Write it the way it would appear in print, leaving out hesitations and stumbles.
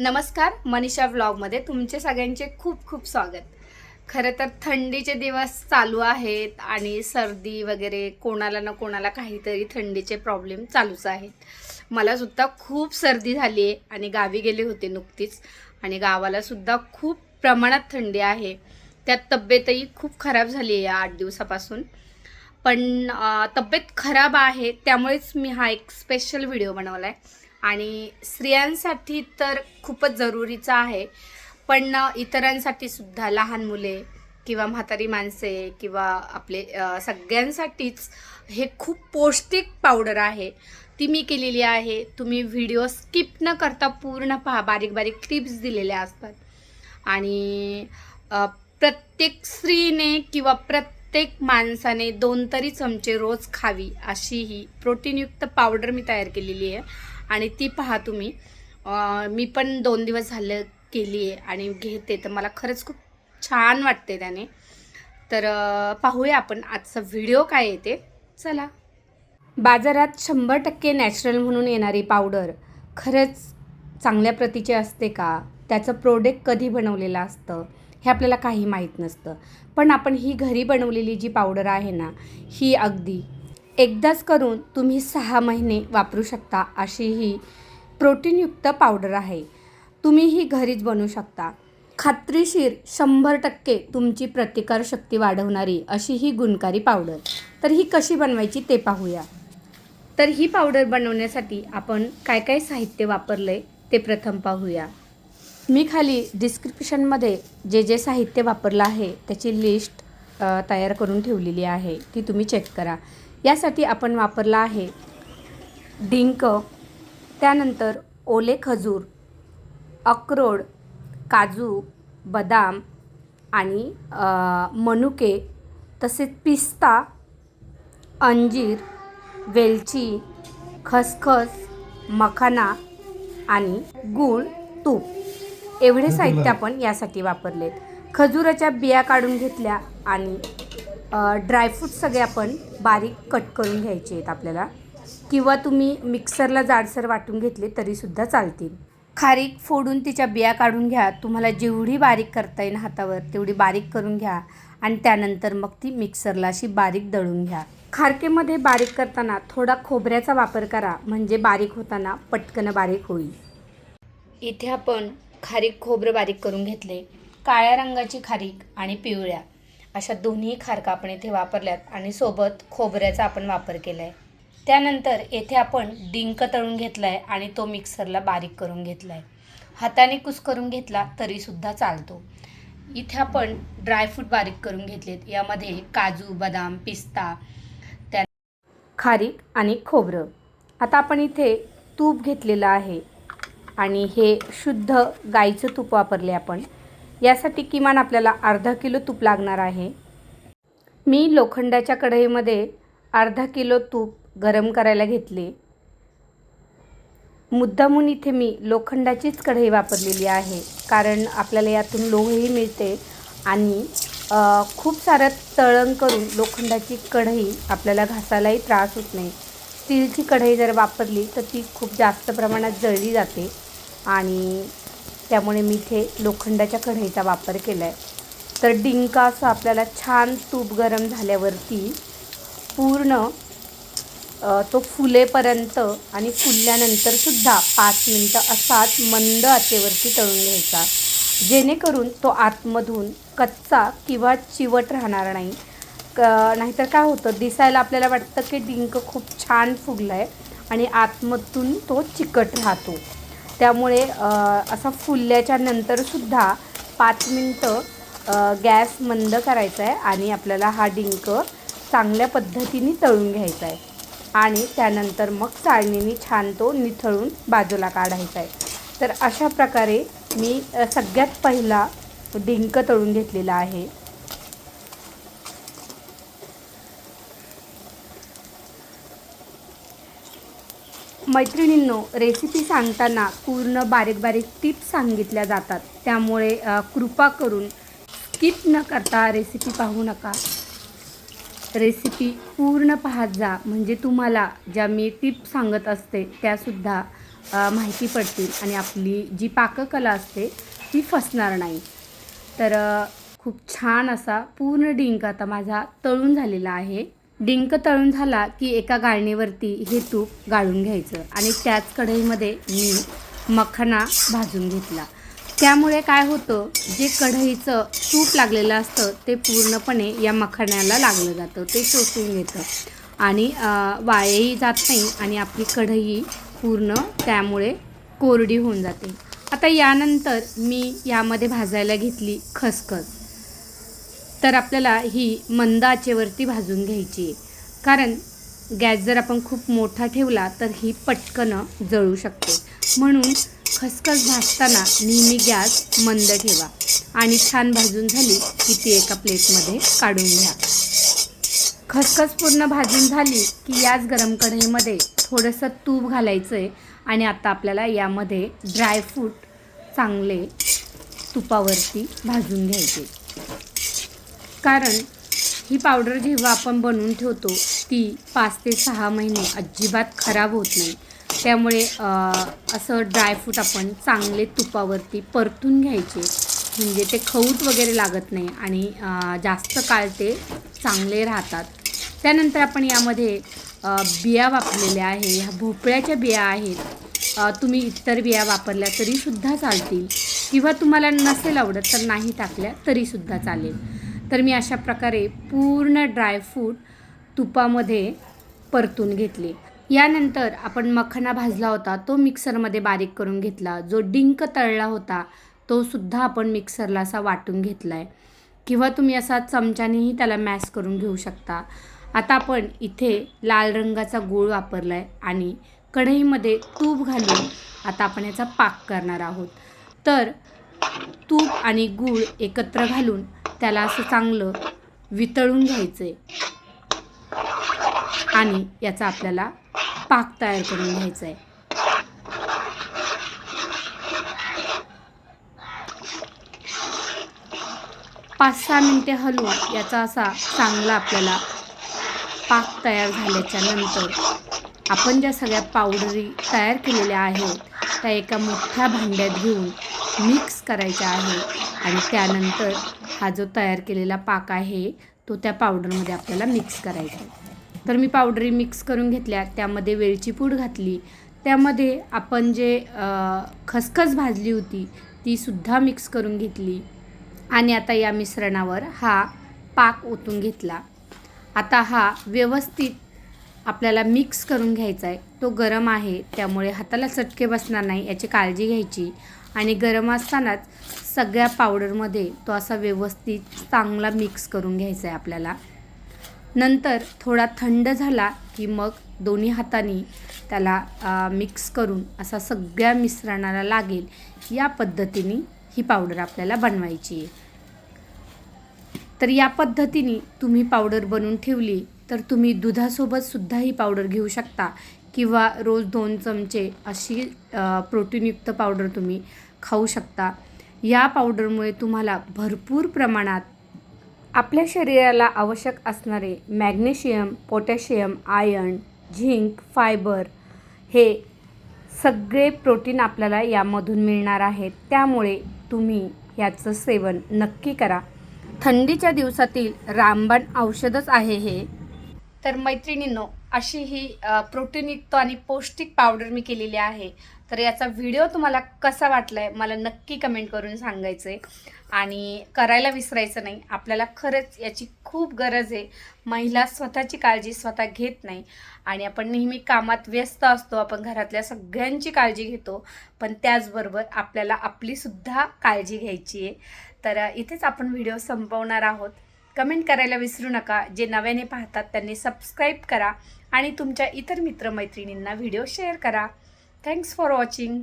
नमस्कार, मनीषा व्लॉगमध्ये तुमचे सगळ्यांचे खूप खूप स्वागत. खरं तर थंडीचे दिवस चालू आहेत आणि सर्दी वगैरे कोणाला ना कोणाला काहीतरी थंडीचे प्रॉब्लेम चालूच आहेत. मला सुद्धा खूप सर्दी झाली आहे आणि गावी गेले होते नुकतीच आणि गावाला सुद्धा खूप प्रमाणात थंडी आहे. त्यात तब्येतही खूप खराब झाली आहे या 8 दिवसापासून. पण तब्येत खराब आहे त्यामुळेच मी हा एक स्पेशल व्हिडिओ बनवला आहे आणि स्त्रियांसाठी तर खूपच जरुरीचा आहे. पण इतरांसाठी सुद्धा लहान मुले किंवा म्हातारी माणसे किंवा आपले सगळ्यांसाठीच हे खूप पौष्टिक पावडर आहे. ती मी केलेली आहे. तुम्ही व्हिडिओ स्किप न करता पूर्ण पहा. बारीक बारीक टिप्स दिलेल्या असतात आणि प्रत्येक स्त्रीने किंवा प्रत्येक माणसाने 2 तरी चमचे रोज खावी अशी ही प्रोटीनयुक्त पावडर मी तयार केलेली आहे आणि ती पहा तुम्ही. मी पण 2 दिवस झाले केली आहे आणि घेते तर मला खरंच खूप छान वाटते त्याने. तर पाहूया आपण आजचा व्हिडिओ काय येते. चला. बाजारात 100% नॅचरल म्हणून येणारी पावडर खरंच चांगल्या प्रतीची असते का? त्याचं प्रोडक्ट कधी बनवलेलं असतं हे आपल्याला काही माहीत नसतं. पण आपण ही घरी बनवलेली जी पावडर आहे ना, ही अगदी एकदाच करून तुम्ही 6 महिने वापरू शकता अशी ही प्रोटीनयुक्त पावडर आहे. तुम्ही ही घरीच बनवू शकता. खात्रीशीर 100% तुमची प्रतिकारशक्ती वाढवणारी अशी ही गुणकारी पावडर. तर ही कशी बनवायची ते पाहूया. तर ही पावडर बनवण्यासाठी आपण काय काय साहित्य वापरलं आहे ते प्रथम पाहूया. मी खाली डिस्क्रिप्शनमध्ये जे जे साहित्य वापरलं आहे त्याची लिस्ट तयार करून ठेवलेली आहे, ती तुम्ही चेक करा. यासाठी आपण वापरला आहे डिंक, त्यानंतर ओले खजूर, अक्रोड, काजू, बदाम आणि मनुके, तसेच पिस्ता, अंजीर, वेलची, खसखस, मखाना आणि गूळ, तूप एवढे साहित्य आपण यासाठी वापरलेत. खजुराच्या बिया काढून घेतल्या आणि ड्रायफ्रूट सगळे आपण बारीक कट करून घ्यायचे आहेत आपल्याला, किंवा तुम्ही मिक्सरला जाडसर वाटून घेतले तरीसुद्धा चालतील. खारीक फोडून तिच्या बिया काढून घ्या. तुम्हाला जेवढी बारीक करता येईल हातावर तेवढी बारीक करून घ्या आणि त्यानंतर मग ती मिक्सरला अशी बारीक दळून घ्या. खारकेमध्ये बारीक करताना थोडा खोबऱ्याचा वापर करा, म्हणजे बारीक होताना पटकन बारीक होईल. इथे आपण खारीक खोबरं बारीक करून घेतले. काळ्या रंगाची खारीक आणि पिवळ्या अशा दोन्ही खारका आपण इथे वापरल्यात आणि सोबत खोबऱ्याचा आपण वापर केला आहे. त्यानंतर येथे आपण डिंक तळून घेतला आहे आणि तो मिक्सरला बारीक करून घेतला आहे. हाताने कुस्करून घेतला तरीसुद्धा चालतो. इथे आपण ड्रायफ्रूट बारीक करून घेतलेत. यामध्ये काजू, बदाम, पिस्ता, त्या खारीक आणि खोबरं. आता आपण इथे तूप घेतलेलं आहे आणि हे शुद्ध गाईचं तूप वापरले आपण. यासाठी किमान आपल्याला अर्धा किलो तूप लागणार आहे. मी लोखंडाच्या कढईमध्ये अर्धा किलो तूप गरम करायला घेतले. मुद्दामून इथे मी लोखंडाचीच कढई वापरलेली आहे, कारण आपल्याला यातून लोहही मिळते आणि खूप सारं तळण करून लोखंडाची कढई आपल्याला घासायलाही त्रास होत नाही. स्टीलची कढई जर वापरली तर ती खूप जास्त प्रमाणात जळली जाते आणि त्यामुळे मी इथे लोखंडाच्या कढईचा वापर केला आहे. तर डिंका असं आपल्याला छान तूप गरम झाल्यावरती पूर्ण तो फुलेपर्यंत आणि फुलल्यानंतरसुद्धा 5 मिनटं असाच मंद आचेवरती तळून घ्यायचा, जेणेकरून तो आतमधून कच्चा किंवा चिवट राहणार नाही. नाहीतर काय होतं, दिसायला आपल्याला वाटतं की डिंक खूप छान फुगला आहे आणि आतमधून तो चिकट राहतो. त्यामुळे असा फुलल्याच्या नंतरसुद्धा 5 मिनटं गॅस मंद करायचा आहे आणि आपल्याला हा डिंक चांगल्या पद्धतीने तळून घ्यायचा आहे आणि त्यानंतर मग चाळणीने छान तो निथळून बाजूला काढायचा आहे. तर अशा प्रकारे मी सगळ्यात पहिला डिंक तळून घेतलेला आहे. मैत्रिणींनो, रेसिपी सांगताना पूर्ण बारीक बारीक टिप्स सांगितल्या जातात, त्यामुळे कृपा करून स्किप न करता रेसिपी पाहू नका. रेसिपी पूर्ण पाहत जा, म्हणजे तुम्हाला ज्या मी टिप्स सांगत असते त्यासुद्धा माहिती पडतील आणि आपली जी पाककला असते ती फसणार नाही. तर खूप छान असा पूर्ण डिंक आता माझा तळून झालेला आहे. डिंक तळून झाला की एका गाळणीवरती हे तूप गाळून घ्यायचं आणि त्याच कढईमध्ये मी मखाना भाजून घेतला. त्यामुळे काय होतं, जे कढईचं तूप लागलेलं असतं ते पूर्णपणे या मखाण्याला लागलं जातं, ते शोषून घेतं आणि वाळही जात नाही आणि आपली कढई पूर्ण त्यामुळे कोरडी होऊन जाते. आता यानंतर मी यामध्ये भाजायला घेतली खसखस. तर आपल्याला ही मंद आचेवरती भाजून घ्यायची आहे, कारण गॅस जर आपण खूप मोठा ठेवला तर ही पटकन जळू शकते. म्हणून खसखस भाजताना नेहमी गॅस मंद ठेवा आणि छान भाजून झाली की ती एका प्लेटमध्ये काढून घ्या. खसखस पूर्ण भाजून झाली की याच गरम कढईमध्ये थोडंसं तूप घालायचं आहे आणि आता आपल्याला यामध्ये ड्रायफ्रूट चांगले तुपावरती भाजून घ्यायचे. कारण ही पावडर जेव्हा आपण बनवून ठेवतो ती 5 ते 6 महिने अजिबात खराब होत नाही. त्यामुळे असं ड्रायफ्रूट आपण चांगले तुपावरती परतून घ्यायचे, म्हणजे ते खऊट वगैरे लागत नाही आणि जास्त काळ ते चांगले राहतात. त्यानंतर आपण यामध्ये बिया वापरलेल्या आहे. ह्या भोपळ्याच्या बिया आहेत. तुम्ही इतर बिया वापरल्या तरीसुद्धा चालतील किंवा तुम्हाला नसेल आवडत तर नाही टाकल्या तरीसुद्धा चालेल. तर मी अशा प्रकारे पूर्ण ड्रायफ्रूट तुपामध्ये परतून घेतले. यानंतर आपण मखाना भाजला होता तो मिक्सरमध्ये बारीक करून घेतला. जो डिंक तळला होता तो सुद्धा आपण मिक्सरला असा वाटून घेतला आहे किंवा तुम्ही असा चमच्यानेही त्याला मॅश करून घेऊ शकता. आता आपण इथे लाल रंगाचा गूळ वापरला आहे आणि कढईमध्ये तूप घालून आता आपण याचा पाक करणार आहोत. तर तूप आणि गूळ एकत्र घालून त्याला असं चांगलं वितळून घ्यायचं आहे आणि याचा आपल्याला पाक तयार करून घ्यायचा आहे. पाच 6 मिनिटे हलवून याचा असा चांगला आपल्याला पाक तयार झाल्याच्या नंतर आपण ज्या सगळ्या पावडरी तयार केलेल्या आहेत त्या एका मोठ्या भांड्यात घेऊन मिक्स करायच्या आहे आणि त्यानंतर हा जो तयार केलेला पाक आहे तो त्या पावडरमध्ये आपल्याला मिक्स करायचा आहे. तर मी पावडरी मिक्स करून घेतल्या. त्यामध्ये वेलची पूड घातली. त्यामध्ये आपण जे खसखस भाजली होती तीसुद्धा मिक्स करून घेतली आणि आता या मिश्रणावर हा पाक ओतून घेतला. आता हा व्यवस्थित आपल्याला मिक्स करून घ्यायचा आहे. तो गरम आहे त्यामुळे हाताला चटके बसणार नाही याची काळजी घ्यायची आणि गरम असतानाच सगळ्या पावडरमध्ये तो असा व्यवस्थित चांगला मिक्स करून घ्यायचा आहे आपल्याला. नंतर थोडा थंड झाला की मग दोन्ही हातांनी त्याला मिक्स करून असा सगळ्या मिश्रणाला लागेल या पद्धतीने ही पावडर आपल्याला बनवायची आहे. तर या पद्धतीने तुम्ही पावडर बनवून ठेवली तर तुम्ही दुधासोबतसुद्धा ही पावडर घेऊ शकता किंवा रोज 2 चमचे अशी प्रोटीनयुक्त पावडर तुम्ही खाऊ शकता. या पावडरमुळे तुम्हाला भरपूर प्रमाणात आपल्या शरीराला आवश्यक असणारे magnesium, potassium, iron, zinc, fibre हे सगळे प्रोटीन आपल्याला यामधून मिळणार आहेत. त्यामुळे तुम्ही याचं सेवन नक्की करा. थंडीच्या दिवसातील रामबाण औषधच आहे हे. तर मैत्रिणींनो, अशी ही प्रोटीनयुक्त आणि पौष्टिक पावडर मी केलेली आहे. तर याचा व्हिडिओ तुम्हाला कसा वाटला आहे मला नक्की कमेंट करून सांगायचं आहे आणि करायला विसरायचं नाही. आपल्याला खरंच याची खूप गरज आहे. महिला स्वतःची काळजी स्वतः घेत नाही आणि आपण नेहमी कामात व्यस्त असतो. आपण घरातल्या सगळ्यांची काळजी घेतो, पण त्याचबरोबर आपल्याला आपलीसुद्धा काळजी घ्यायची आहे. तर इथेच आपण व्हिडिओ संपवणार आहोत. कमेंट करायला विसरू नका. जे नव्याने पाहतात त्यांनी सबस्क्राईब करा आणि तुमच्या इतर मित्रमैत्रिणींना व्हिडिओ शेअर करा. Thanks for watching.